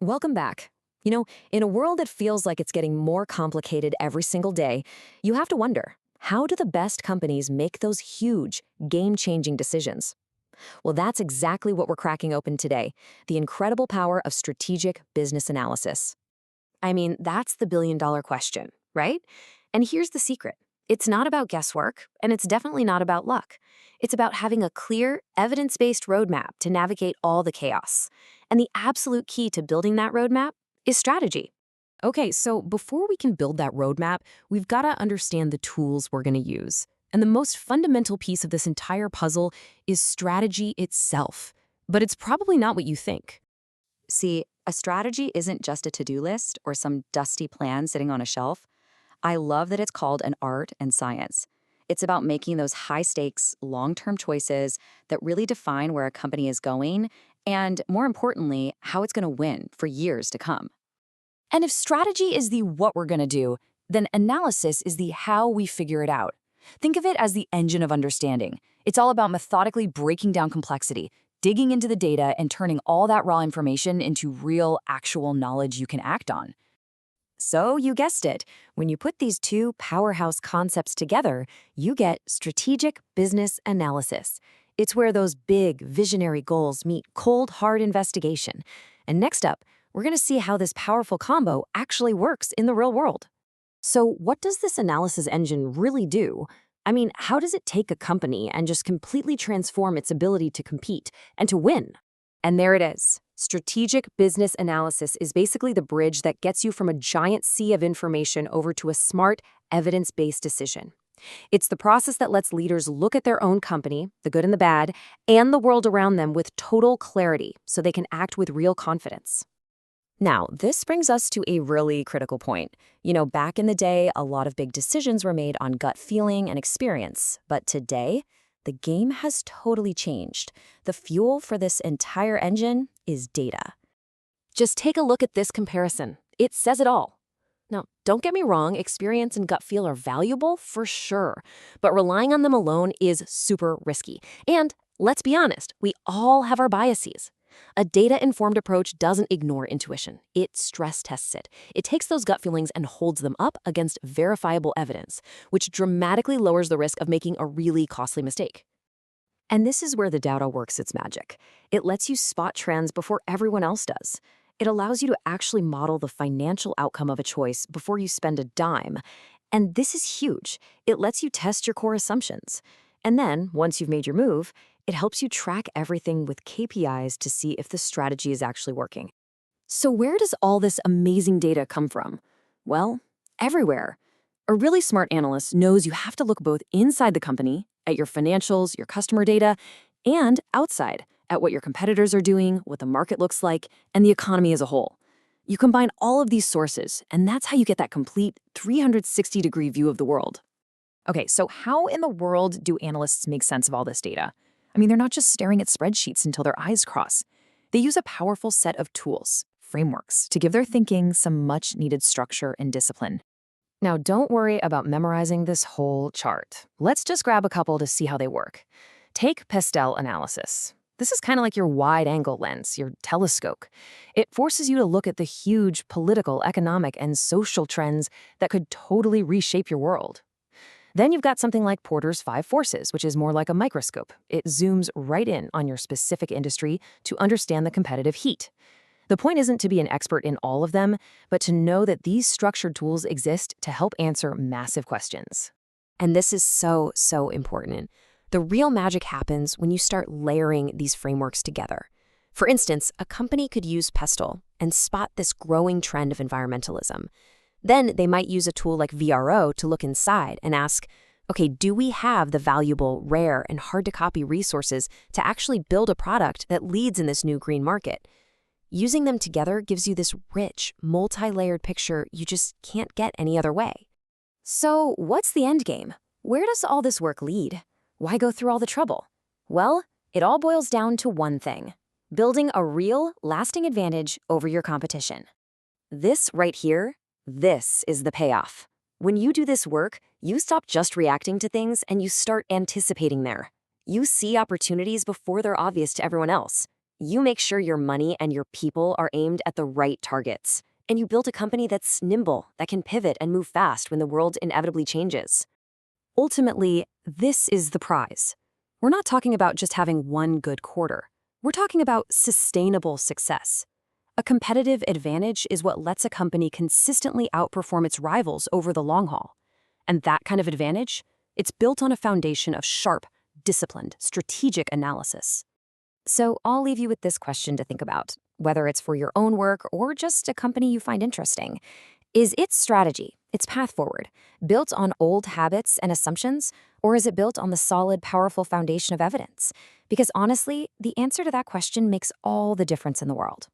Welcome back. In a world that feels like it's getting more complicated every single day, you have to wonder, how do the best companies make those huge, game-changing decisions? Well, that's exactly what we're cracking open today, the incredible power of strategic business analysis. I mean, that's the billion-dollar question, right? And here's the secret. It's not about guesswork, and it's definitely not about luck. It's about having a clear, evidence-based roadmap to navigate all the chaos. And the absolute key to building that roadmap is strategy. Okay, so before we can build that roadmap, we've got to understand the tools we're going to use. And the most fundamental piece of this entire puzzle is strategy itself. But it's probably not what you think. See, a strategy isn't just a to-do list or some dusty plan sitting on a shelf. I love that it's called an art and science. It's about making those high-stakes, long-term choices that really define where a company is going and, more importantly, how it's going to win for years to come. And if strategy is the what we're going to do, then analysis is the how we figure it out. Think of it as the engine of understanding. It's all about methodically breaking down complexity, digging into the data, and turning all that raw information into real, actual knowledge you can act on. So you guessed it. When you put these two powerhouse concepts together, you get strategic business analysis. It's where those big, visionary goals meet cold, hard investigation. And next up, we're going to see how this powerful combo actually works in the real world. So what does this analysis engine really do? I mean, how does it take a company and just completely transform its ability to compete and to win? And there it is. Strategic business analysis is basically the bridge that gets you from a giant sea of information over to a smart, evidence-based decision. It's the process that lets leaders look at their own company, the good and the bad, and the world around them with total clarity so they can act with real confidence. Now, this brings us to a really critical point. Back in the day, a lot of big decisions were made on gut feeling and experience. But today, the game has totally changed. The fuel for this entire engine is data. Just take a look at this comparison. It says it all. Now, don't get me wrong, experience and gut feel are valuable for sure, but relying on them alone is super risky. And let's be honest, we all have our biases. A data-informed approach doesn't ignore intuition. It stress tests it. It takes those gut feelings and holds them up against verifiable evidence, which dramatically lowers the risk of making a really costly mistake. And this is where the data works its magic. It lets you spot trends before everyone else does. It allows you to actually model the financial outcome of a choice before you spend a dime. And this is huge. It lets you test your core assumptions. And then, once you've made your move, it helps you track everything with KPIs to see if the strategy is actually working. So where does all this amazing data come from? Well, everywhere. A really smart analyst knows you have to look both inside the company, at your financials, your customer data, and outside, at what your competitors are doing, what the market looks like, and the economy as a whole. You combine all of these sources, and that's how you get that complete 360-degree view of the world. Okay, so how in the world do analysts make sense of all this data? I mean, they're not just staring at spreadsheets until their eyes cross. They use a powerful set of tools, frameworks, to give their thinking some much-needed structure and discipline. Now, don't worry about memorizing this whole chart. Let's just grab a couple to see how they work. Take Pestel analysis. This is kind of like your wide-angle lens, your telescope. It forces you to look at the huge political, economic, and social trends that could totally reshape your world. Then you've got something like Porter's 5 Forces, which is more like a microscope. It zooms right in on your specific industry to understand the competitive heat. The point isn't to be an expert in all of them, but to know that these structured tools exist to help answer massive questions. And this is so, so important. The real magic happens when you start layering these frameworks together. For instance, a company could use Pestle and spot this growing trend of environmentalism. Then they might use a tool like VRO to look inside and ask, okay, do we have the valuable, rare, and hard-to-copy resources to actually build a product that leads in this new green market? Using them together gives you this rich, multi-layered picture you just can't get any other way. So what's the end game? Where does all this work lead? Why go through all the trouble? Well, it all boils down to one thing: building a real, lasting advantage over your competition. This right here, this is the payoff. When you do this work, you stop just reacting to things and you start anticipating there. You see opportunities before they're obvious to everyone else. You make sure your money and your people are aimed at the right targets. And you build a company that's nimble, that can pivot and move fast when the world inevitably changes. Ultimately, this is the prize. We're not talking about just having one good quarter. We're talking about sustainable success. A competitive advantage is what lets a company consistently outperform its rivals over the long haul. And that kind of advantage, it's built on a foundation of sharp, disciplined, strategic analysis. So I'll leave you with this question to think about, whether it's for your own work or just a company you find interesting. Is its strategy, its path forward, built on old habits and assumptions, or is it built on the solid, powerful foundation of evidence? Because honestly, the answer to that question makes all the difference in the world.